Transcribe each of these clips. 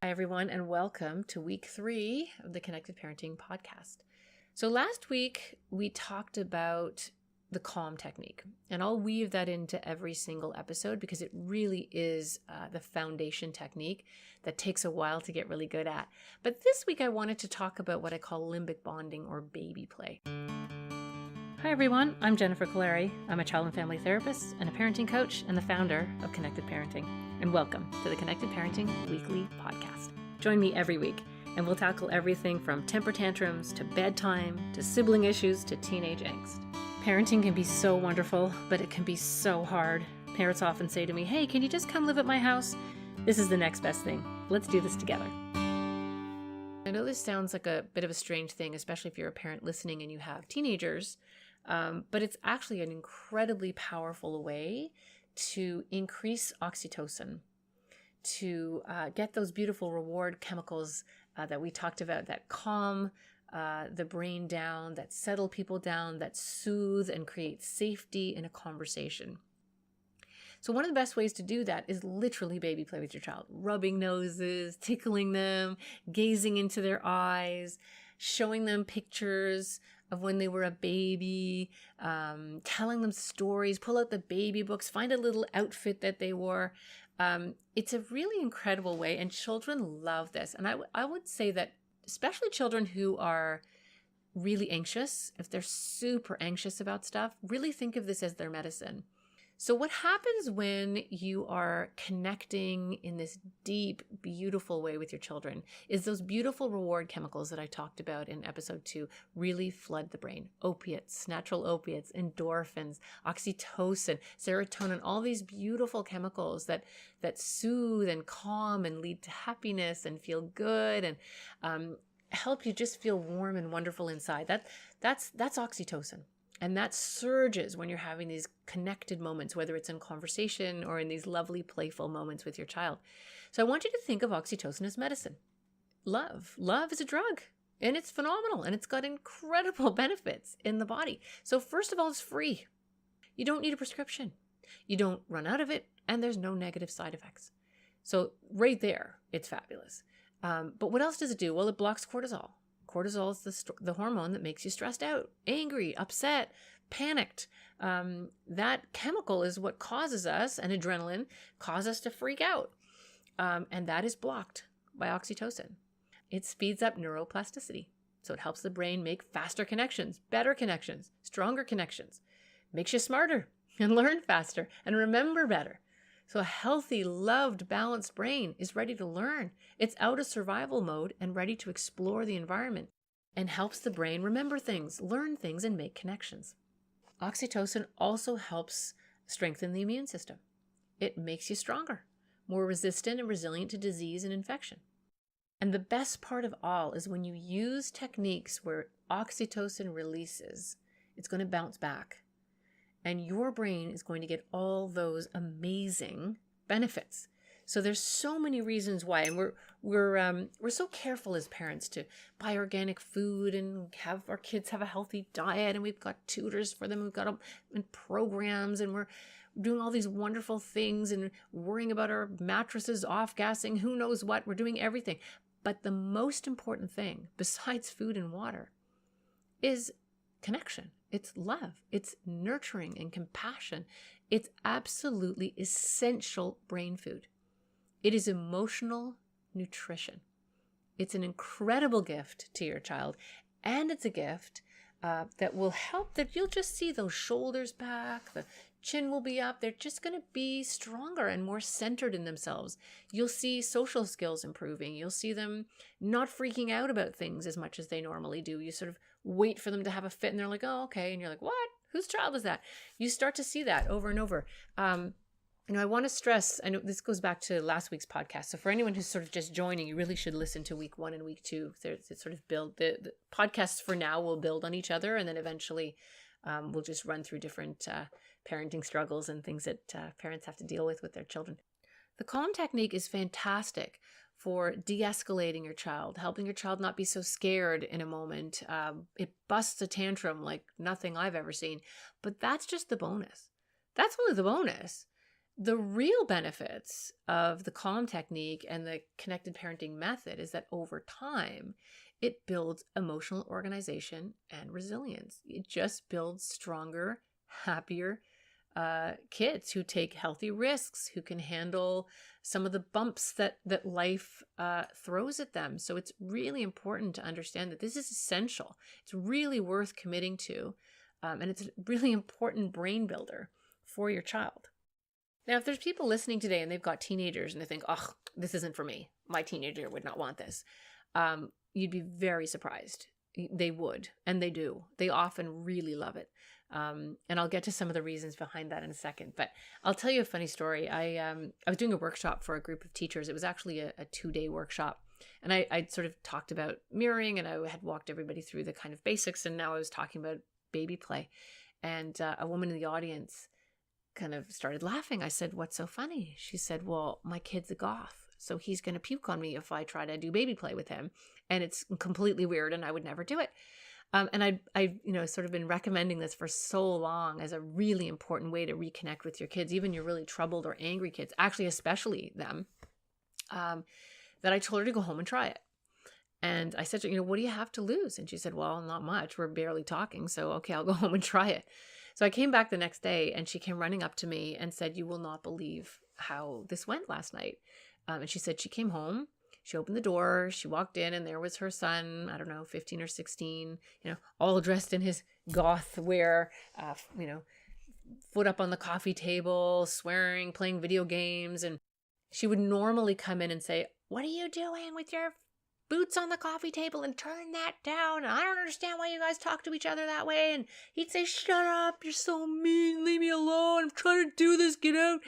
Hi, everyone, and welcome to week 3 of the Connected Parenting podcast. So last week, we talked about the calm technique, and I'll weave that into every single episode because it really is the foundation technique that takes a while to get really good at. But this week, I wanted to talk about what I call limbic bonding or baby play. Hi, everyone. I'm Jennifer Colari. I'm a child and family therapist and a parenting coach and the founder of Connected Parenting. And welcome to the Connected Parenting Weekly Podcast. Join me every week, and we'll tackle everything from temper tantrums to bedtime to sibling issues to teenage angst. Parenting can be so wonderful, but it can be so hard. Parents often say to me, "Hey, can you just come live at my house?" This is the next best thing. Let's do this together. I know this sounds like a bit of a strange thing, especially if you're a parent listening and you have teenagers, but it's actually an incredibly powerful way to increase oxytocin, to get those beautiful reward chemicals that we talked about, that calm the brain down, that settle people down, that soothe and create safety in a conversation. So one of the best ways to do that is literally baby play with your child, rubbing noses, tickling them, gazing into their eyes, showing them pictures of when they were a baby, telling them stories, pull out the baby books, find a little outfit that they wore. It's a really incredible way, and children love this. And I would say that especially children who are really anxious, if they're super anxious about stuff, really think of this as their medicine. So what happens when you are connecting in this deep, beautiful way with your children is those beautiful reward chemicals that I talked about in episode 2 really flood the brain. Opiates, natural opiates, endorphins, oxytocin, serotonin, all these beautiful chemicals that soothe and calm and lead to happiness and feel good and help you just feel warm and wonderful inside. That's oxytocin. And that surges when you're having these connected moments, whether it's in conversation or in these lovely, playful moments with your child. So I want you to think of oxytocin as medicine. Love is a drug, and it's phenomenal, and it's got incredible benefits in the body. So first of all, it's free. You don't need a prescription. You don't run out of it, and there's no negative side effects. So right there, it's fabulous. But what else does it do? Well, it blocks cortisol. Cortisol is the hormone that makes you stressed out, angry, upset, panicked. That chemical is what causes us, and adrenaline cause us to freak out. And that is blocked by oxytocin. It speeds up neuroplasticity. So it helps the brain make faster connections, better connections, stronger connections, makes you smarter and learn faster and remember better. So a healthy, loved, balanced brain is ready to learn. It's out of survival mode and ready to explore the environment, and helps the brain remember things, learn things, and make connections. Oxytocin also helps strengthen the immune system. It makes you stronger, more resistant and resilient to disease and infection. And the best part of all is when you use techniques where oxytocin releases, it's going to bounce back. And your brain is going to get all those amazing benefits. So there's so many reasons why, and we're so careful as parents to buy organic food and have our kids have a healthy diet, and we've got tutors for them, we've got them in programs, and we're doing all these wonderful things and worrying about our mattresses off-gassing, who knows what, we're doing everything. But the most important thing, besides food and water, is connection. It's love. It's nurturing and compassion. It's absolutely essential brain food. It is emotional nutrition. It's an incredible gift to your child, and it's a gift that will help that you'll just see those shoulders back, the chin will be up. They're just going to be stronger and more centered in themselves. You'll see social skills improving. You'll see them not freaking out about things as much as they normally do. You sort of wait for them to have a fit and they're like, oh, okay. And you're like, what? Whose child is that? You start to see that over and over. I want to stress, I know this goes back to last week's podcast. So for anyone who's sort of just joining, you really should listen to week 1 and week 2. It's sort of build the podcasts for now will build on each other. And then eventually we'll just run through different parenting struggles and things that parents have to deal with their children. The calm technique is fantastic for de-escalating your child, helping your child not be so scared in a moment. It busts a tantrum like nothing I've ever seen, but that's just the bonus. That's only the bonus. The real benefits of the calm technique and the connected parenting method is that over time, it builds emotional organization and resilience. It just builds stronger, happier kids who take healthy risks, who can handle some of the bumps that life throws at them. So it's really important to understand that this is essential. It's really worth committing to, and it's a really important brain builder for your child. Now, if there's people listening today and they've got teenagers and they think, oh, this isn't for me, my teenager would not want this, you'd be very surprised. They would, and they do. They often really love it. And I'll get to some of the reasons behind that in a second. But I'll tell you a funny story. I was doing a workshop for a group of teachers. It was actually a 2-day workshop. And I sort of talked about mirroring, and I had walked everybody through the kind of basics. And now I was talking about baby play. And a woman in the audience kind of started laughing. I said, "What's so funny?" She said, "Well, my kid's a goth, so he's going to puke on me if I try to do baby play with him. And it's completely weird and I would never do it." And I sort of been recommending this for so long as a really important way to reconnect with your kids, even your really troubled or angry kids, actually, especially them, that I told her to go home and try it. And I said to her, "What do you have to lose?" And she said, "Well, not much. We're barely talking. So, okay, I'll go home and try it." So I came back the next day and she came running up to me and said, "You will not believe how this went last night." And she said she came home, she opened the door, she walked in, and there was her son, I don't know, 15 or 16, all dressed in his goth wear, foot up on the coffee table, swearing, playing video games. And she would normally come in and say, "What are you doing with your boots on the coffee table, and turn that down? I don't understand why you guys talk to each other that way." And he'd say, "Shut up, you're so mean, leave me alone, I'm trying to do this, get out."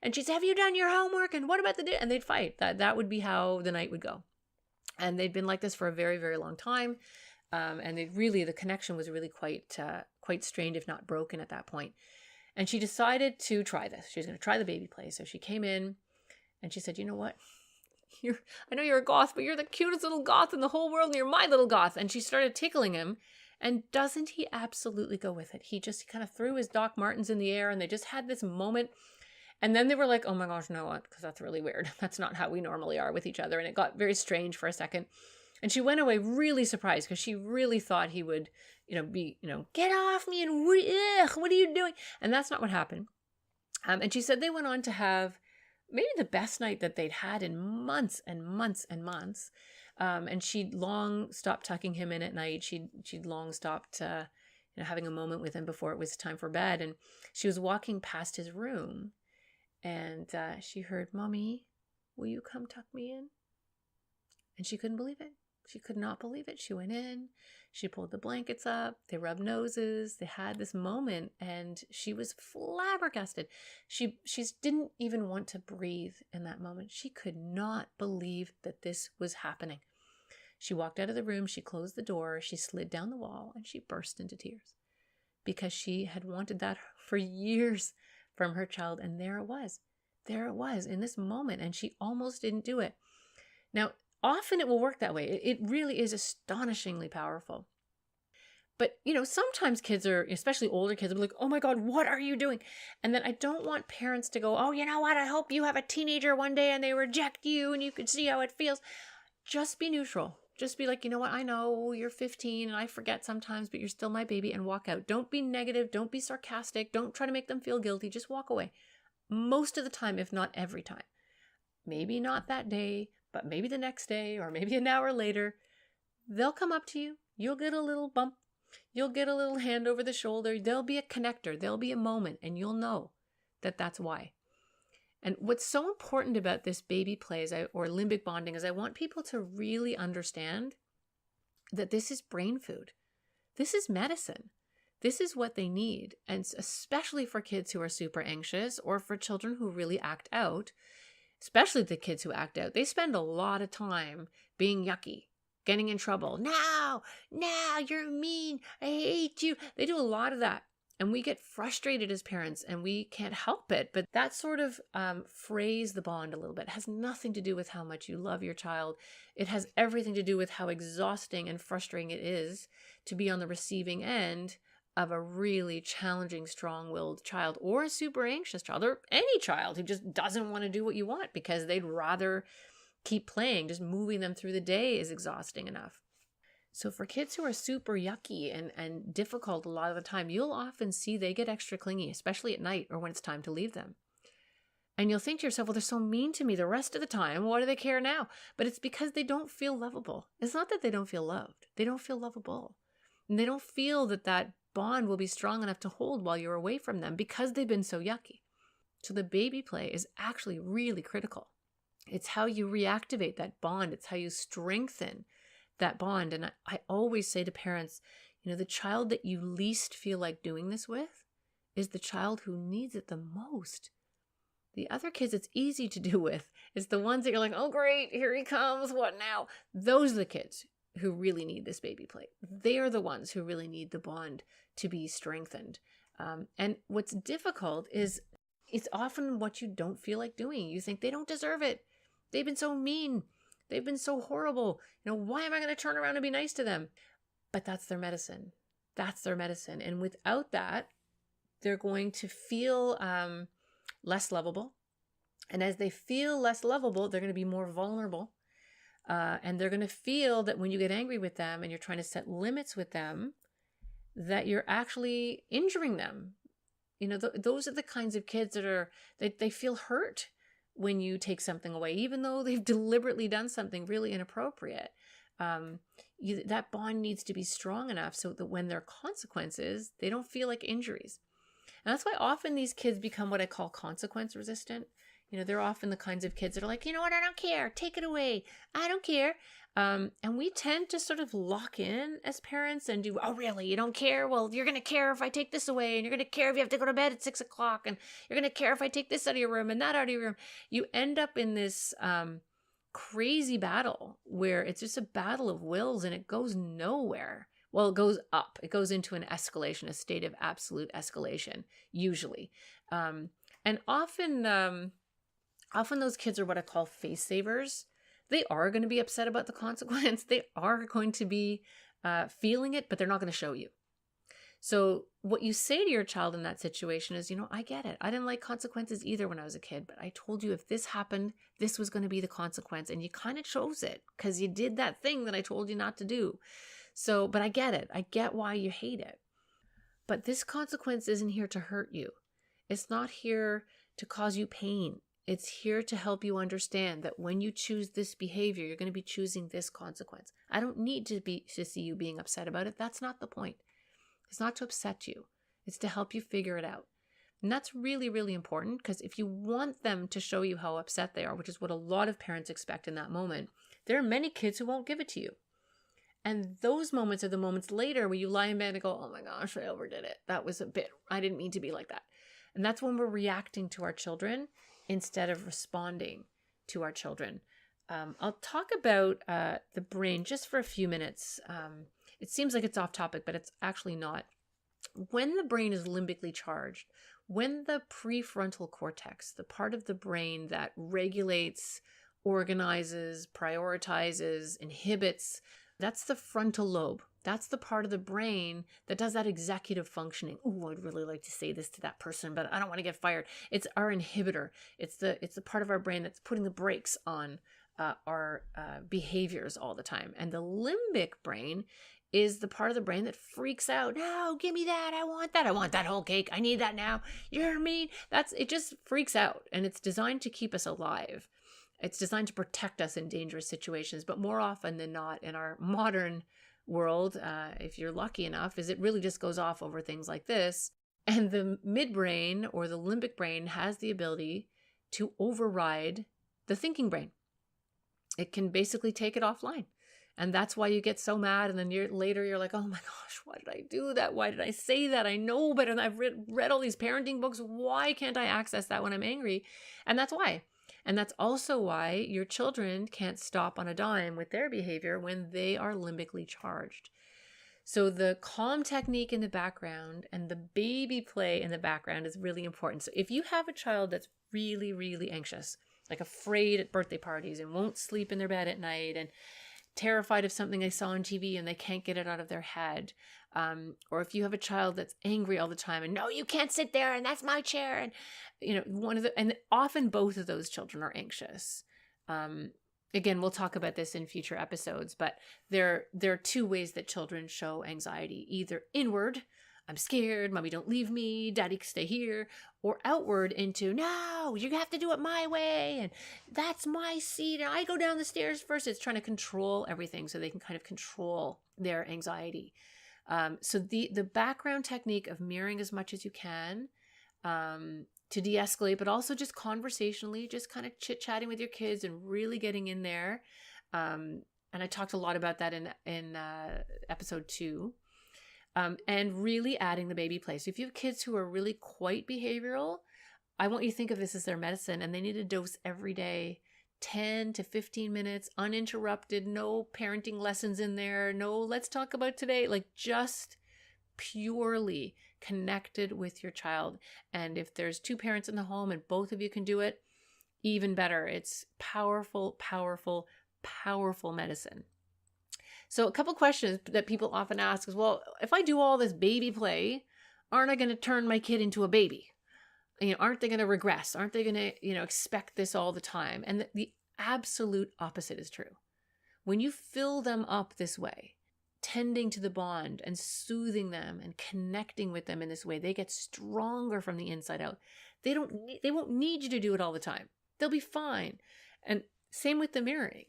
And she'd say, "Have you done your homework? And what about the day?" And they'd fight. That would be how the night would go. And they'd been like this for a very, very long time. And the connection was really quite strained, if not broken at that point. And she decided to try this. She was going to try the baby play. So she came in and she said, "You know what? I know you're a goth, but you're the cutest little goth in the whole world, and you're my little goth." And she started tickling him. And doesn't he absolutely go with it? He just kind of threw his Doc Martens in the air, and they just had this moment. And then they were like, "Oh my gosh, no, what? Because that's really weird. That's not how we normally are with each other." And it got very strange for a second. And she went away really surprised because she really thought he would, "Get off me," and what are you doing? And that's not what happened. And she said they went on to have maybe the best night that they'd had in months and months and months. And she'd long stopped tucking him in at night. She'd long stopped, having a moment with him before it was time for bed. And she was walking past his room, and she heard, "Mommy, will you come tuck me in?" And she couldn't believe it. She could not believe it. She went in, she pulled the blankets up, they rubbed noses, they had this moment, and she was flabbergasted. She didn't even want to breathe in that moment. She could not believe that this was happening. She walked out of the room, she closed the door, she slid down the wall, and she burst into tears because she had wanted that for years from her child. And there it was in this moment, and she almost didn't do it. Now, often it will work that way. It really is astonishingly powerful. But, sometimes kids especially older kids, will be like, "Oh my God, what are you doing?" And then I don't want parents to go, "Oh, you know what? I hope you have a teenager one day and they reject you and you can see how it feels." Just be neutral. Just be like, "You know what? I know you're 15 and I forget sometimes, but you're still my baby," and walk out. Don't be negative. Don't be sarcastic. Don't try to make them feel guilty. Just walk away. Most of the time, if not every time. Maybe not that day, but maybe the next day or maybe an hour later, they'll come up to you. You'll get a little bump. You'll get a little hand over the shoulder. There'll be a connector. There'll be a moment, and you'll know that that's why. And what's so important about this baby play or limbic bonding is I want people to really understand that this is brain food. This is medicine. This is what they need. And especially for kids who are super anxious or for children who really act out, especially the kids who act out, they spend a lot of time being yucky, getting in trouble. No, you're mean. I hate you. They do a lot of that. And we get frustrated as parents and we can't help it. But that sort of frays the bond a little bit. It has nothing to do with how much you love your child. It has everything to do with how exhausting and frustrating it is to be on the receiving end of a really challenging, strong-willed child, or a super anxious child, or any child who just doesn't want to do what you want because they'd rather keep playing. Just moving them through the day is exhausting enough. So for kids who are super yucky and difficult a lot of the time, you'll often see they get extra clingy, especially at night or when it's time to leave them. And you'll think to yourself, well, they're so mean to me the rest of the time. Why do they care now? But it's because they don't feel lovable. It's not that they don't feel loved. They don't feel lovable. And they don't feel that that bond will be strong enough to hold while you're away from them because they've been so yucky. So the baby play is actually really critical. It's how you reactivate that bond. It's how you strengthen that bond. And I always say to parents, the child that you least feel like doing this with is the child who needs it the most. The other kids it's easy to do with is the ones that you're like, oh great, here he comes, what now? Those are the kids who really need this baby play. They are the ones who really need the bond to be strengthened. And what's difficult is it's often what you don't feel like doing. You think they don't deserve it. They've been so mean. They've been so horrible. Why am I going to turn around and be nice to them? But that's their medicine. That's their medicine. And without that, they're going to feel less lovable. And as they feel less lovable, they're going to be more vulnerable. And they're going to feel that when you get angry with them and you're trying to set limits with them, that you're actually injuring them. Those are the kinds of kids that they feel hurt when you take something away, even though they've deliberately done something really inappropriate. That bond needs to be strong enough so that when there are consequences, they don't feel like injuries. And that's why often these kids become what I call consequence resistant. They're often the kinds of kids that are like, you know what, I don't care, take it away, I don't care. And we tend to sort of lock in as parents and do, oh really, you don't care? Well, you're going to care if I take this away, and you're going to care if you have to go to bed at 6 o'clock, and you're going to care if I take this out of your room and that out of your room. You end up in this crazy battle where it's just a battle of wills and it goes nowhere. Well, it goes up. It goes into an escalation, a state of absolute escalation, usually. And often those kids are what I call face savers. They are going to be upset about the consequence. They are going to be feeling it, but they're not going to show you. So what you say to your child in that situation is, I get it. I didn't like consequences either when I was a kid, but I told you if this happened, this was going to be the consequence. And you kind of chose it because you did that thing that I told you not to do. So, but I get it. I get why you hate it. But this consequence isn't here to hurt you. It's not here to cause you pain. It's here to help you understand that when you choose this behavior, you're going to be choosing this consequence. I don't need to see you being upset about it. That's not the point. It's not to upset you. It's to help you figure it out. And that's really, really important, because if you want them to show you how upset they are, which is what a lot of parents expect in that moment, there are many kids who won't give it to you. And those moments are the moments later where you lie in bed and go, oh my gosh, I overdid it. That was a bit, I didn't mean to be like that. And that's when we're reacting to our children instead of responding to our children. I'll talk about the brain just for a few minutes. It seems like it's off topic, but it's actually not. When the brain is limbically charged, when the prefrontal cortex, the part of the brain that regulates, organizes, prioritizes, inhibits, that's the frontal lobe. That's the part of the brain that does that executive functioning. Oh, I'd really like to say this to that person, but I don't want to get fired. It's our inhibitor. It's the part of our brain that's putting the brakes on our behaviors all the time. And the limbic brain is the part of the brain that freaks out. No, give me that. I want that. I want that whole cake. I need that now. You're mean. It just freaks out. And it's designed to keep us alive. It's designed to protect us in dangerous situations. But more often than not in our modern world, if you're lucky enough, is it really just goes off over things like this. And the midbrain or the limbic brain has the ability to override the thinking brain. It can basically take it offline. And that's why you get so mad. And then later you're like, oh my gosh, why did I do that? Why did I say that? I know better. And I've read all these parenting books. Why can't I access that when I'm angry? And that's why. And that's also why your children can't stop on a dime with their behavior when they are limbically charged. So the calm technique in the background and the baby play in the background is really important. So if you have a child that's really, really anxious, like afraid at birthday parties and won't sleep in their bed at night and terrified of something they saw on TV and they can't get it out of their head. Or if you have a child that's angry all the time and, no, you can't sit there and that's my chair. And, and often both of those children are anxious. Again, we'll talk about this in future episodes, but there are two ways that children show anxiety, either inward, I'm scared, mommy don't leave me, daddy stay here, or outward into, no, you have to do it my way, and that's my seat, and I go down the stairs first. It's trying to control everything so they can kind of control their anxiety. So the background technique of mirroring as much as you can to de-escalate, but also just conversationally, just kind of chit-chatting with your kids and really getting in there. And I talked a lot about that in episode 2. And really adding the baby play. So if you have kids who are really quite behavioral, I want you to think of this as their medicine, and they need a dose every day, 10 to 15 minutes, uninterrupted, no parenting lessons in there, no let's talk about today, like just purely connected with your child. And if there's 2 parents in the home and both of you can do it, even better. It's powerful, powerful, powerful medicine. So a couple questions that people often ask is, well, if I do all this baby play, aren't I going to turn my kid into a baby? Aren't they going to regress? Aren't they going to, expect this all the time? And the absolute opposite is true. When you fill them up this way, tending to the bond and soothing them and connecting with them in this way, they get stronger from the inside out. They won't need you to do it all the time. They'll be fine. And same with the mirroring.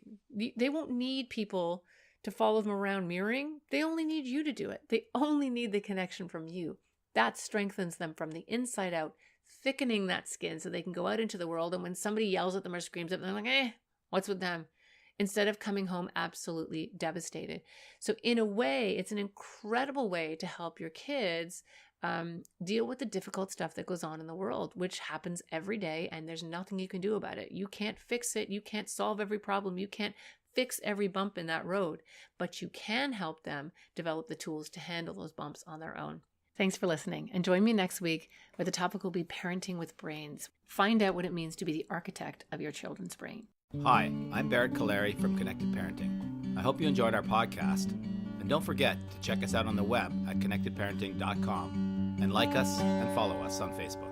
They won't need people to follow them around mirroring. They only need you to do it. They only need the connection from you. That strengthens them from the inside out, thickening that skin so they can go out into the world. And when somebody yells at them or screams at them, they're like, what's with them? Instead of coming home absolutely devastated. So in a way, it's an incredible way to help your kids deal with the difficult stuff that goes on in the world, which happens every day, and there's nothing you can do about it. You can't fix it. You can't solve every problem. You can't fix every bump in that road, but you can help them develop the tools to handle those bumps on their own. Thanks for listening, and join me next week where the topic will be parenting with brains. Find out what it means to be the architect of your children's brain. Hi, I'm Barrett Kaleri from Connected Parenting. I hope you enjoyed our podcast, and don't forget to check us out on the web at connectedparenting.com and like us and follow us on Facebook.